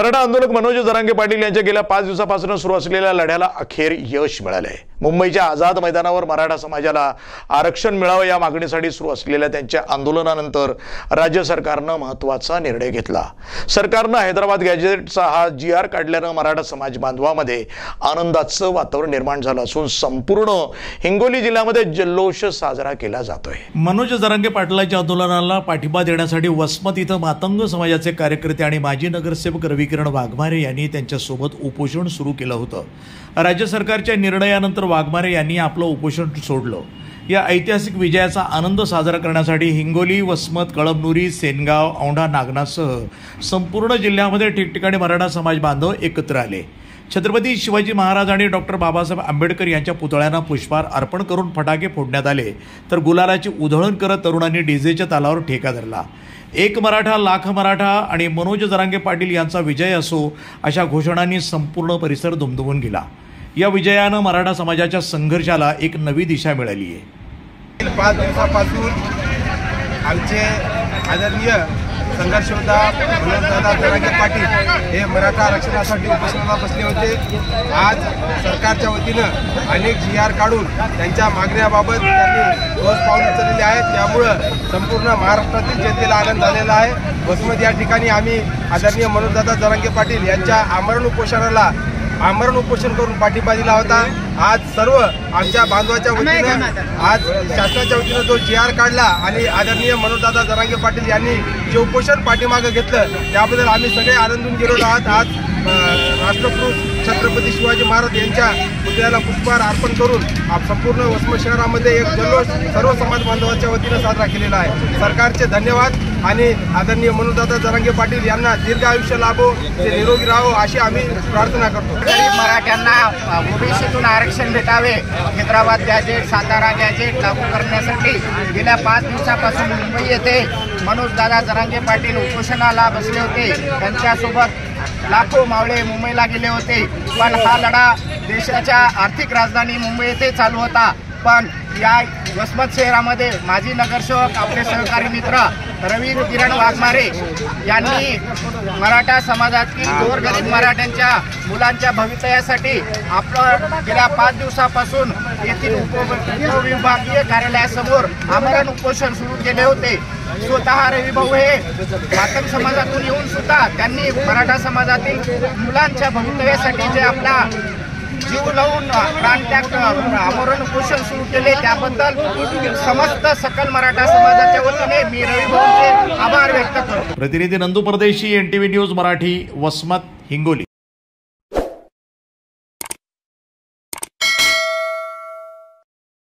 मराठा आंदोलक मनोज जरांगे पाटील यांच्या गेल्या 5 दिवसापासून सुरू असलेल्या लढ्याला अखेर यश मिळाले। मुंबईच्या आझाद मैदानावर मराठा समाजाला आरक्षण मिळावे या मागणीसाठी सुरू असलेल्या त्यांच्या आंदोलनानंतर राज्य सरकारने महत्त्वाचा निर्णय घेतला। सरकारने हैदराबाद गॅजेटचा हा GR काढल्याने मराठा समाज बांधवांमध्ये आनंदाचं वातावरण निर्माण झालं असून संपूर्ण हिंगोली जिल्ह्यामध्ये जल्लोष साजरा केला जातोय। मनोज जरांगे पाटलांच्या आंदोलनाला पाठिंबा देण्यासाठी वसमत इथं मातंग समाजाचे कार्यकर्ते आणि माजी नगरसेवक रविकिरण वाघमारे यांनी त्यांच्यासोबत उपोषण सुरू केलं होतं। राज्य सरकारच्या निर्णयानंतर वाघमारे यांनी आपलं उपोषण सोडलं। या ऐतिहासिक विजयाचा आनंद साजरा करण्यासाठी हिंगोली, वसमत, कळमनुरी, सेनगाव, औंढा नागनाथसह संपूर्ण जिल्ह्यामध्ये ठिकठिकाणी मराठा समाज बांधव एकत्र आले। छत्रपती शिवाजी महाराज आणि डॉक्टर बाबासाहेब आंबेडकर यांच्या पुतळ्यांना पुष्पहार अर्पण करून फटाके फोडण्यात आले, तर गुलालाची उधळण करत तरुणांनी डीजेच्या तालावर ठेका धरला। एक मराठा लाख मराठा आणि मनोज जरांगे पाटील यांचा विजय असो अशा घोषणांनी संपूर्ण परिसर दुमदुमून गेला। या विजयानं मराठा समाजाच्या संघर्षाला एक नवी दिशा मिळाली आहे। 5 दिवसापासून आमचे आदरणीय संघर्षयोद्धा मनोजदादा जरांगे पाटील हे मराठा आरक्षणासाठी उपोषणाला बसले होते। आज सरकारच्या वतीनं अनेक GR काढून त्यांच्या मागण्याबाबत त्यांनी ठोस पाऊल उचललेले आहेत। त्यामुळे संपूर्ण महाराष्ट्रातील जनतेला आनंद झालेला आहे। वसमत या ठिकाणी आम्ही आदरणीय मनोजदादा जरांगे पाटील यांच्या आमरण उपोषण करून पाठिंबा दिला होता। आज सर्व आमच्या बांधवाच्या वतीनं आज शासनाच्या वतीनं जो GR काढला आणि आदरणीय मनोजदादा जरांगे पाटील यांनी जे उपोषण पाठीमागे घेतलं त्याबद्दल आम्ही सगळे आनंदून गेलो आहोत। आज राष्ट्रप्रमुख छत्रपती शिवाजी महाराज यांच्या पुतळ्याला पुष्पहार अर्पण करून संपूर्ण वसमत शहरामध्ये एक जल्लोष सर्व समाज बांधवांच्या वतीनं साजरा केलेला आहे। सरकारचे धन्यवाद आणि आदरणीय मनोजदादा जरांगे पाटील यांना दीर्घ आयुष्य लाभो, ते निरोगी राहो अशी आम्ही प्रार्थना करतो। गरीब मराठ्यांना ओबीसीतून आरक्षण भेटावे, हैदराबाद गॅजेट, सातारा गॅजेट लागू करण्यासाठी गेल्या 5 दिवसापासून मुंबई येथे मनोजदादा जरांगे पाटील उपोषणाला बसले होते। त्यांच्यासोबत लाखो मावळे मुंबईला गेले होते, पण हा लढा देशाच्या आर्थिक राजधानी मुंबई येथे चालू होता। पण या वसमत शहरामध्ये माजी नगरसेवक आपले सहकारी मित्र रविकिरण वाघमारे यांनी मराठा समाजातील गोरगरीब मराठ्यांच्या मुलांच्या भवितव्यासाठी आपलं गेल्या 5 दिवसापासून येथील उपविभागीय कार्यालयासमोर आमरण उपोषण सुरू केले होते। स्वतः रविभाऊ हे मातंग समाजातून येऊन सुद्धा त्यांनी मराठा समाजातील मुलांच्या भवितव्यासाठी जे आपला जीव लावून प्राणत्याग आमरण उपोषण सुरू केले त्याबद्दल समस्त सकल मराठा समाजाच्या वतीने मी रविभाऊचे आभार व्यक्त करतो। प्रतिनिधी नंदू परदेशी, NTV न्यूज मराठी, वसमत, हिंगोली।